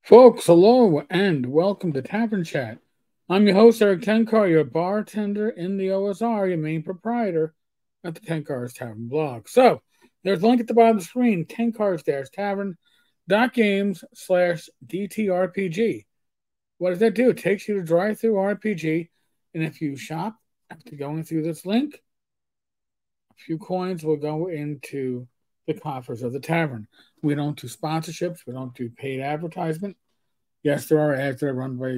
Folks, hello and welcome to Tavern Chat. I'm your host, Eric Tenkar, your bartender in the OSR, your main proprietor at the Tenkar's Tavern blog. So, there's a link at the bottom of the screen, tenkar's-tavern.games/DTRPG. What does that do? It takes you to Drive Through RPG, and if you shop after going through this link, a few coins will go into the coffers of the tavern. We don't do sponsorships, we don't do paid advertisement. Yes, there are ads that are run by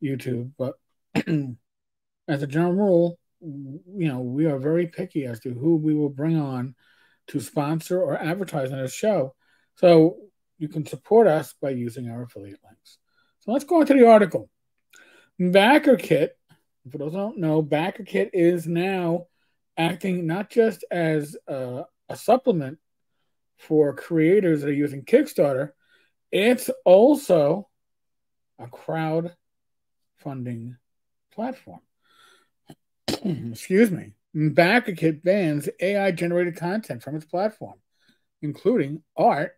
YouTube, but as a general rule, we are very picky as to who we will bring on to sponsor or advertise on this show. So you can support us by using our affiliate links. So let's go into the article. BackerKit, for those who don't know, BackerKit is now acting not just as a supplement for creators that are using Kickstarter, it's also a crowdfunding platform. Excuse me. BackerKit bans AI generated content from its platform, including art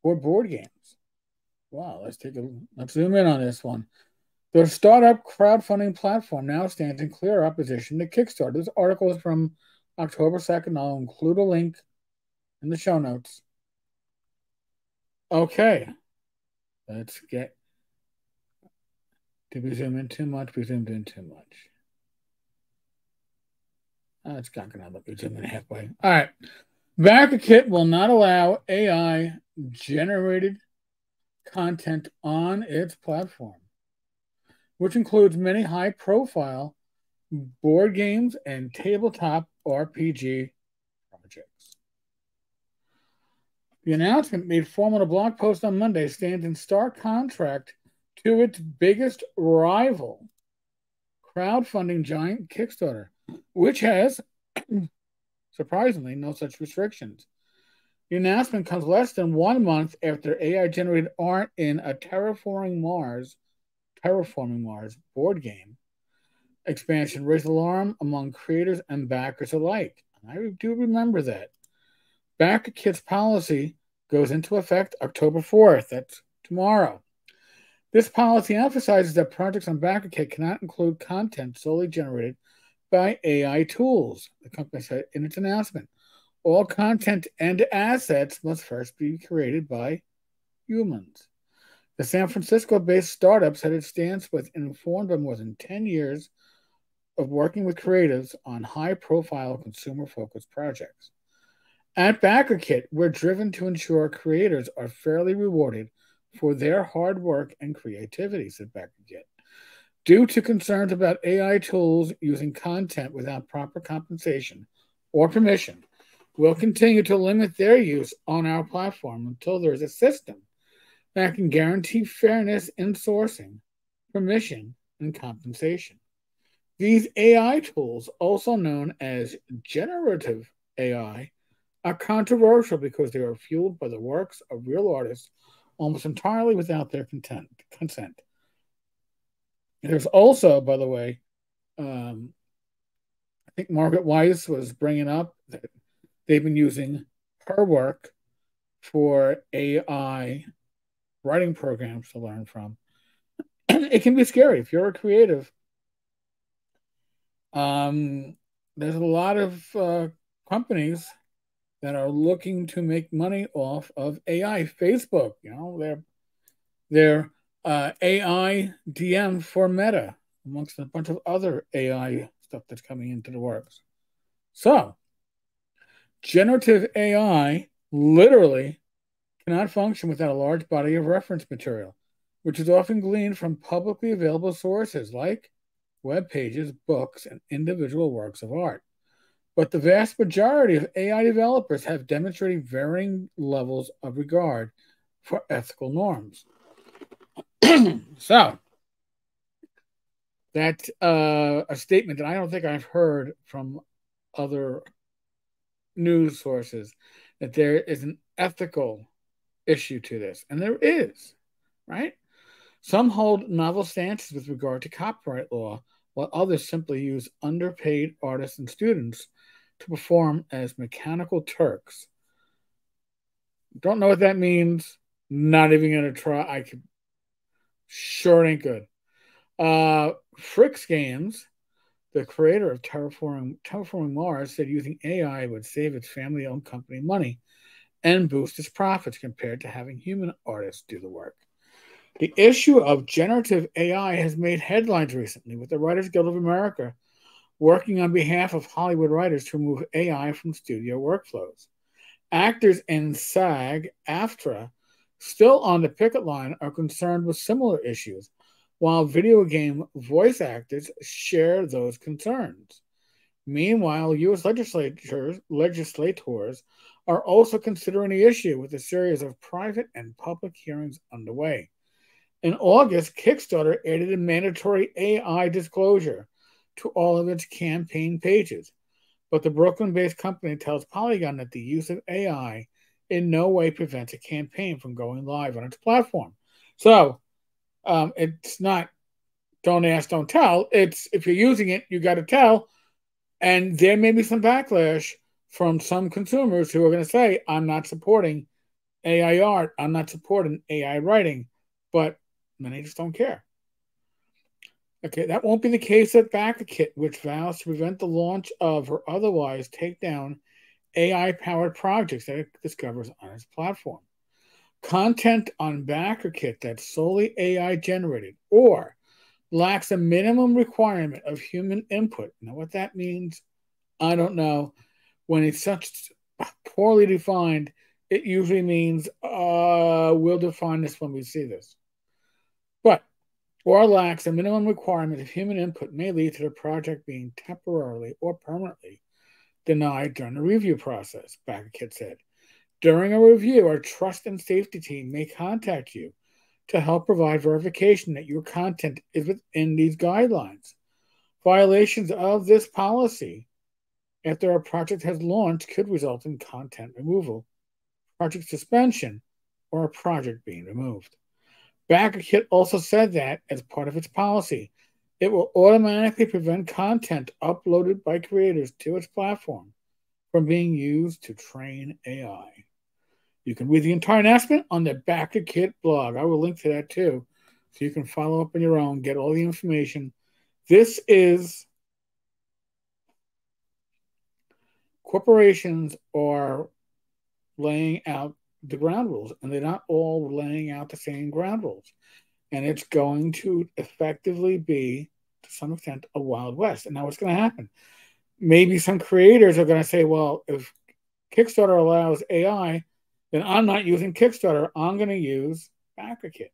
or board games. Wow, let's zoom in on this one. The startup crowdfunding platform now stands in clear opposition to Kickstarter. This article is from October 2nd. I'll include a link in the show notes. Okay. Let's get. Did we zoom in too much? We zoomed in too much. It's not going to look. We zoomed in halfway. All right. BackerKit will not allow AI generated content on its platform, which includes many high profile board games and tabletop RPG projects. The announcement, made formal in a blog post on Monday, stands in stark contrast to its biggest rival, crowdfunding giant Kickstarter, which has, surprisingly, no such restrictions. The announcement comes less than 1 month after AI-generated art in a Terraforming Mars board game expansion raised alarm among creators and backers alike. And I do remember that. BackerKit's policy goes into effect October 4th. That's tomorrow. This policy emphasizes that projects on BackerKit cannot include content solely generated by AI tools, the company said in its announcement. All content and assets must first be created by humans. The San Francisco-based startup said it stands with informed by more than 10 years of working with creatives on high-profile consumer-focused projects. At BackerKit, we're driven to ensure creators are fairly rewarded for their hard work and creativity, said BackerKit. Due to concerns about AI tools using content without proper compensation or permission, we'll continue to limit their use on our platform until there is a system that can guarantee fairness in sourcing, permission, and compensation. These AI tools, also known as generative AI, are controversial because they are fueled by the works of real artists almost entirely without their consent. There's also, by the way, I think Margaret Weiss was bringing up that they've been using her work for AI writing programs to learn from. It can be scary if you're a creative. There's a lot of companies that are looking to make money off of AI. Facebook, they're AI DM for Meta, amongst a bunch of other AI stuff that's coming into the works. So, generative AI literally cannot function without a large body of reference material, which is often gleaned from publicly available sources like web pages, books, and individual works of art. But the vast majority of AI developers have demonstrated varying levels of regard for ethical norms. So, that's a statement that I don't think I've heard from other news sources, that there is an ethical issue to this. And there is, right? Some hold novel stances with regard to copyright law, while others simply use underpaid artists and students to perform as mechanical Turks. Don't know what that means. Not even going to try. Sure ain't good. Fricks Games, the creator of Terraforming Mars, said using AI would save its family-owned company money and boost its profits compared to having human artists do the work. The issue of generative AI has made headlines recently, with the Writers Guild of America working on behalf of Hollywood writers to remove AI from studio workflows. Actors in SAG-AFTRA, still on the picket line, are concerned with similar issues, while video game voice actors share those concerns. Meanwhile, U.S. legislators are also considering the issue, with a series of private and public hearings underway. In August, Kickstarter added a mandatory AI disclosure to all of its campaign pages. But the Brooklyn-based company tells Polygon that the use of AI in no way prevents a campaign from going live on its platform. So it's not don't ask, don't tell. It's if you're using it, you got to tell. And there may be some backlash from some consumers who are going to say, I'm not supporting AI art. I'm not supporting AI writing. But many just don't care. Okay, that won't be the case at BackerKit, which vows to prevent the launch of or otherwise take down AI-powered projects that it discovers on its platform. Content on BackerKit that's solely AI-generated or lacks a minimum requirement of human input. Now, what that means, I don't know. When it's such poorly defined, it usually means we'll define this when we see this. But or lacks a minimum requirement of human input may lead to the project being temporarily or permanently denied during the review process, BackerKit said. During a review, our trust and safety team may contact you to help provide verification that your content is within these guidelines. Violations of this policy after a project has launched could result in content removal, project suspension, or a project being removed. BackerKit also said that, as part of its policy, it will automatically prevent content uploaded by creators to its platform from being used to train AI. You can read the entire announcement on the BackerKit blog. I will link to that too, so you can follow up on your own, get all the information. This is corporations are laying out the ground rules, and they're not all laying out the same ground rules. And it's going to effectively be, to some extent, a Wild West. And now what's going to happen? Maybe some creators are going to say, well, if Kickstarter allows AI, then I'm not using Kickstarter. I'm going to use BackerKit.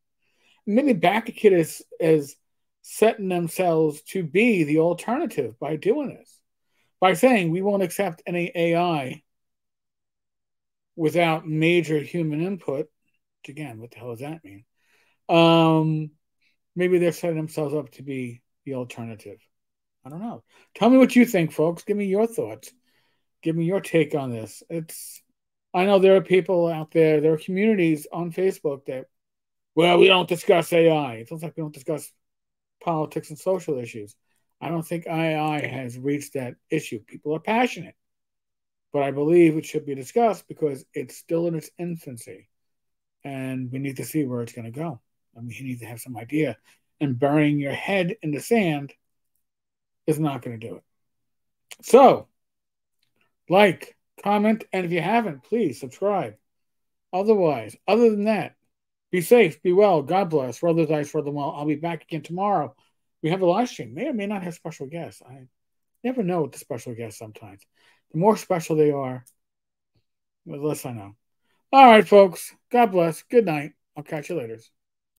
Maybe BackerKit is setting themselves to be the alternative by doing this, by saying we won't accept any AI without major human input. Which again, what the hell does that mean? Maybe they're setting themselves up to be the alternative. I don't know. Tell me what you think, folks. Give me your thoughts. Give me your take on this. I know there are people out there, there are communities on Facebook that, well, we don't discuss AI. It feels like we don't discuss politics and social issues. I don't think AI has reached that issue. People are passionate, but I believe it should be discussed because it's still in its infancy, and we need to see where it's going to go. I mean, you need to have some idea, and burying your head in the sand is not going to do it. So, like, comment, and if you haven't, please subscribe. Other than that, be safe, be well, God bless, roll the dice, roll them well. I'll be back again tomorrow. We have a live stream. May or may not have special guests. I never know with the special guests sometimes. The more special they are, the less I know. All right, folks. God bless. Good night. I'll catch you later.